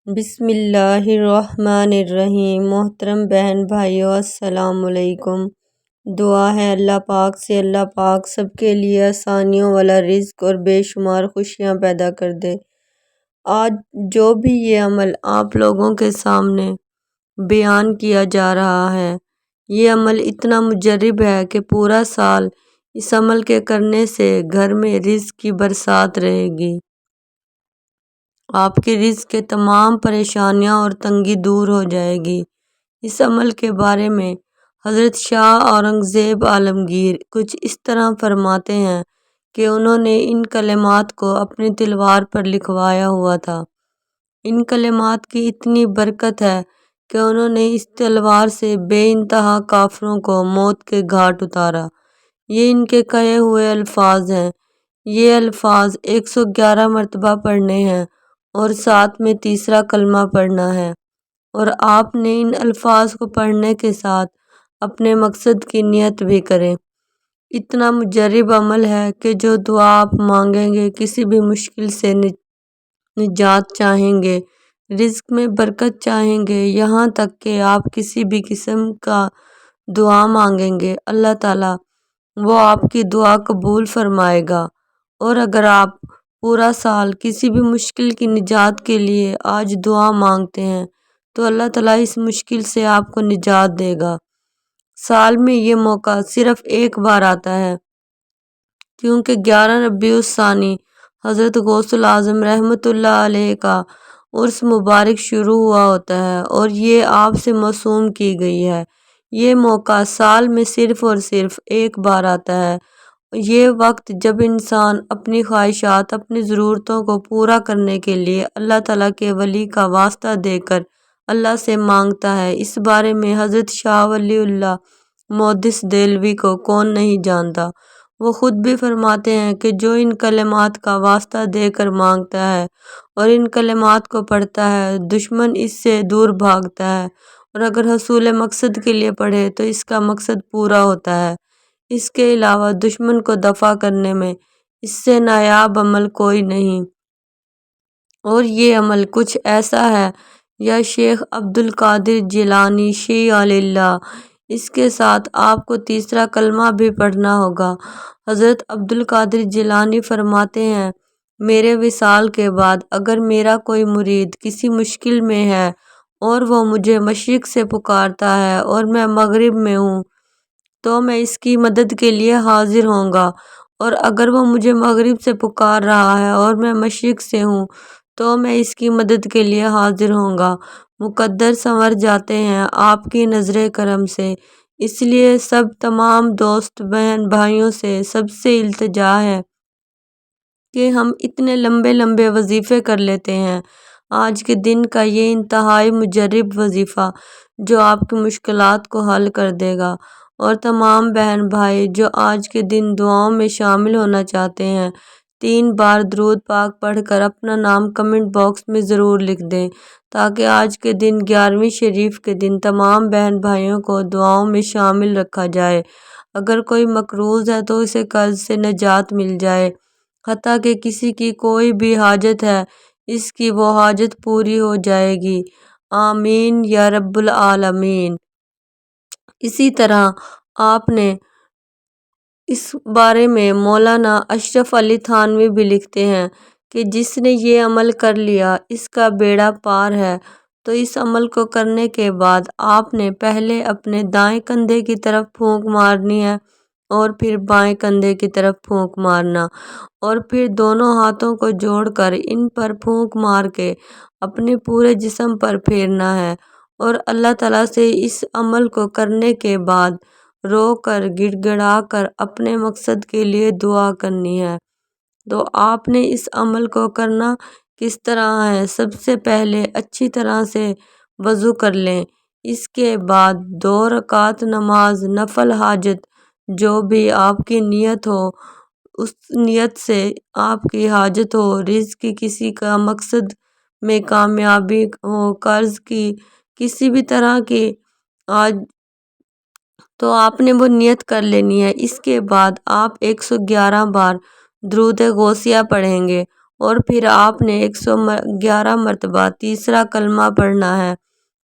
بسم اللہ الرحمن الرحیم۔ محترم بہن بھائیو، السلام علیکم۔ دعا ہے اللہ پاک سے اللہ پاک سب کے لیے آسانیوں والا رزق اور بے شمار خوشیاں پیدا کر دے۔ آج جو بھی یہ عمل آپ لوگوں کے سامنے بیان کیا جا رہا ہے، یہ عمل اتنا مجرب ہے کہ پورا سال اس عمل کے کرنے سے گھر میں رزق کی برسات رہے گی۔ آپ کی رزق کے تمام پریشانیاں اور تنگی دور ہو جائے گی۔ اس عمل کے بارے میں حضرت شاہ اورنگزیب عالمگیر کچھ اس طرح فرماتے ہیں کہ انہوں نے ان کلمات کو اپنی تلوار پر لکھوایا ہوا تھا۔ ان کلمات کی اتنی برکت ہے کہ انہوں نے اس تلوار سے بے انتہا کافروں کو موت کے گھاٹ اتارا۔ یہ ان کے کہے ہوئے الفاظ ہیں۔ یہ الفاظ 111 مرتبہ پڑھنے ہیں اور ساتھ میں تیسرا کلمہ پڑھنا ہے، اور آپ نے ان الفاظ کو پڑھنے کے ساتھ اپنے مقصد کی نیت بھی کریں۔ اتنا مجرب عمل ہے کہ جو دعا آپ مانگیں گے، کسی بھی مشکل سے نجات چاہیں گے، رزق میں برکت چاہیں گے، یہاں تک کہ آپ کسی بھی قسم کا دعا مانگیں گے، اللہ تعالیٰ وہ آپ کی دعا قبول فرمائے گا۔ اور اگر آپ پورا سال کسی بھی مشکل کی نجات کے لیے آج دعا مانگتے ہیں تو اللہ تعالیٰ اس مشکل سے آپ کو نجات دے گا۔ سال میں یہ موقع صرف ایک بار آتا ہے، کیونکہ 11 ربیع الثانی حضرت غوث الاعظم رحمۃ اللہ علیہ کا عرس مبارک شروع ہوا ہوتا ہے اور یہ آپ سے موسوم کی گئی ہے۔ یہ موقع سال میں صرف اور صرف ایک بار آتا ہے۔ یہ وقت جب انسان اپنی خواہشات، اپنی ضرورتوں کو پورا کرنے کے لیے اللہ تعالیٰ کے ولی کا واسطہ دے کر اللہ سے مانگتا ہے۔ اس بارے میں حضرت شاہ ولی اللہ محدث دہلوی کو کون نہیں جانتا۔ وہ خود بھی فرماتے ہیں کہ جو ان کلمات کا واسطہ دے کر مانگتا ہے اور ان کلمات کو پڑھتا ہے، دشمن اس سے دور بھاگتا ہے، اور اگر حصول مقصد کے لیے پڑھے تو اس کا مقصد پورا ہوتا ہے۔ اس کے علاوہ دشمن کو دفع کرنے میں اس سے نایاب عمل کوئی نہیں۔ اور یہ عمل کچھ ایسا ہے، یا شیخ عبد القادر جیلانی شیعہ للہ، اس کے ساتھ آپ کو تیسرا کلمہ بھی پڑھنا ہوگا۔ حضرت عبد القادر جیلانی فرماتے ہیں، میرے وصال کے بعد اگر میرا کوئی مرید کسی مشکل میں ہے اور وہ مجھے مشرق سے پکارتا ہے اور میں مغرب میں ہوں تو میں اس کی مدد کے لیے حاضر ہوں گا، اور اگر وہ مجھے مغرب سے پکار رہا ہے اور میں مشرق سے ہوں تو میں اس کی مدد کے لیے حاضر ہوں گا۔ مقدر سنور جاتے ہیں آپ کی نظر کرم سے۔ اس لیے سب تمام دوست بہن بھائیوں سے سب سے التجا ہے کہ ہم اتنے لمبے لمبے وظیفے کر لیتے ہیں۔ آج کے دن کا یہ انتہائی مجرب وظیفہ جو آپ کی مشکلات کو حل کر دے گا، اور تمام بہن بھائی جو آج کے دن دعاؤں میں شامل ہونا چاہتے ہیں، 3 بار درود پاک پڑھ کر اپنا نام کمنٹ باکس میں ضرور لکھ دیں، تاکہ آج کے دن 11ویں شریف کے دن تمام بہن بھائیوں کو دعاؤں میں شامل رکھا جائے۔ اگر کوئی مقروض ہے تو اسے قرض سے نجات مل جائے، حتیٰ کہ کسی کی کوئی بھی حاجت ہے، اس کی وہ حاجت پوری ہو جائے گی۔ آمین یا رب العالمین۔ اسی طرح آپ نے اس بارے میں مولانا اشرف علی تھانوی بھی لکھتے ہیں کہ جس نے یہ عمل کر لیا اس کا بیڑا پار ہے۔ تو اس عمل کو کرنے کے بعد آپ نے پہلے اپنے دائیں کندھے کی طرف پھونک مارنی ہے، اور پھر بائیں کندھے کی طرف پھونک مارنا، اور پھر دونوں ہاتھوں کو جوڑ کر ان پر پھونک مار کے اپنے پورے جسم پر پھیرنا ہے، اور اللہ تعالیٰ سے اس عمل کو کرنے کے بعد رو کر گڑ گڑا کر اپنے مقصد کے لیے دعا کرنی ہے۔ تو آپ نے اس عمل کو کرنا کس طرح ہے؟ سب سے پہلے اچھی طرح سے وضو کر لیں۔ اس کے بعد 2 رکعت نماز نفل حاجت جو بھی آپ کی نیت ہو، اس نیت سے آپ کی حاجت ہو، رزق کی کسی کا مقصد میں کامیابی ہو، قرض کی کسی بھی طرح کی، آج تو آپ نے وہ نیت کر لینی ہے۔ اس کے بعد آپ 111 بار درود غوثیہ پڑھیں گے اور پھر آپ نے 111 مرتبہ تیسرا کلمہ پڑھنا ہے،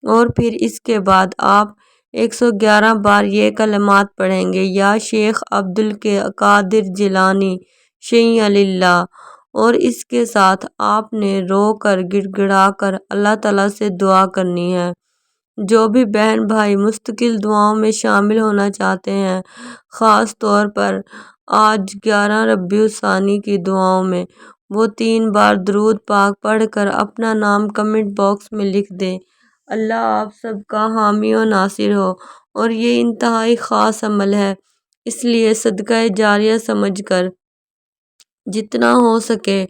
اور پھر اس کے بعد آپ 111 بار یہ کلمات پڑھیں گے، یا شیخ عبد القادر جیلانی شیع اللہ، اور اس کے ساتھ آپ نے رو کر گڑ گڑا کر اللہ تعالیٰ سے دعا کرنی ہے۔ جو بھی بہن بھائی مستقل دعاؤں میں شامل ہونا چاہتے ہیں، خاص طور پر آج 11 ربیع الثانی کی دعاؤں میں، وہ 3 بار درود پاک پڑھ کر اپنا نام کمنٹ باکس میں لکھ دیں۔ اللہ آپ سب کا حامی و ناصر ہو، اور یہ انتہائی خاص عمل ہے، اس لیے صدقہ جاریہ سمجھ کر جتنا ہو سکے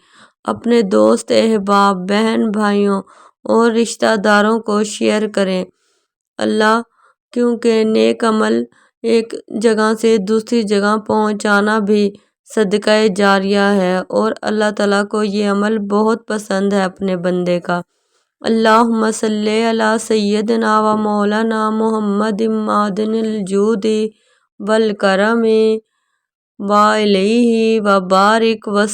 اپنے دوست احباب، بہن بھائیوں اور رشتہ داروں کو شیئر کریں۔ کیونکہ نیک عمل ایک جگہ سے دوسری جگہ پہنچانا بھی صدقہ جاریہ ہے، اور اللہ تعالیٰ کو یہ عمل بہت پسند ہے اپنے بندے کا۔ اللہم صلی علی سیدنا و مولانا محمد معدن الجود والکرم وعلیہ وبارک وسلم۔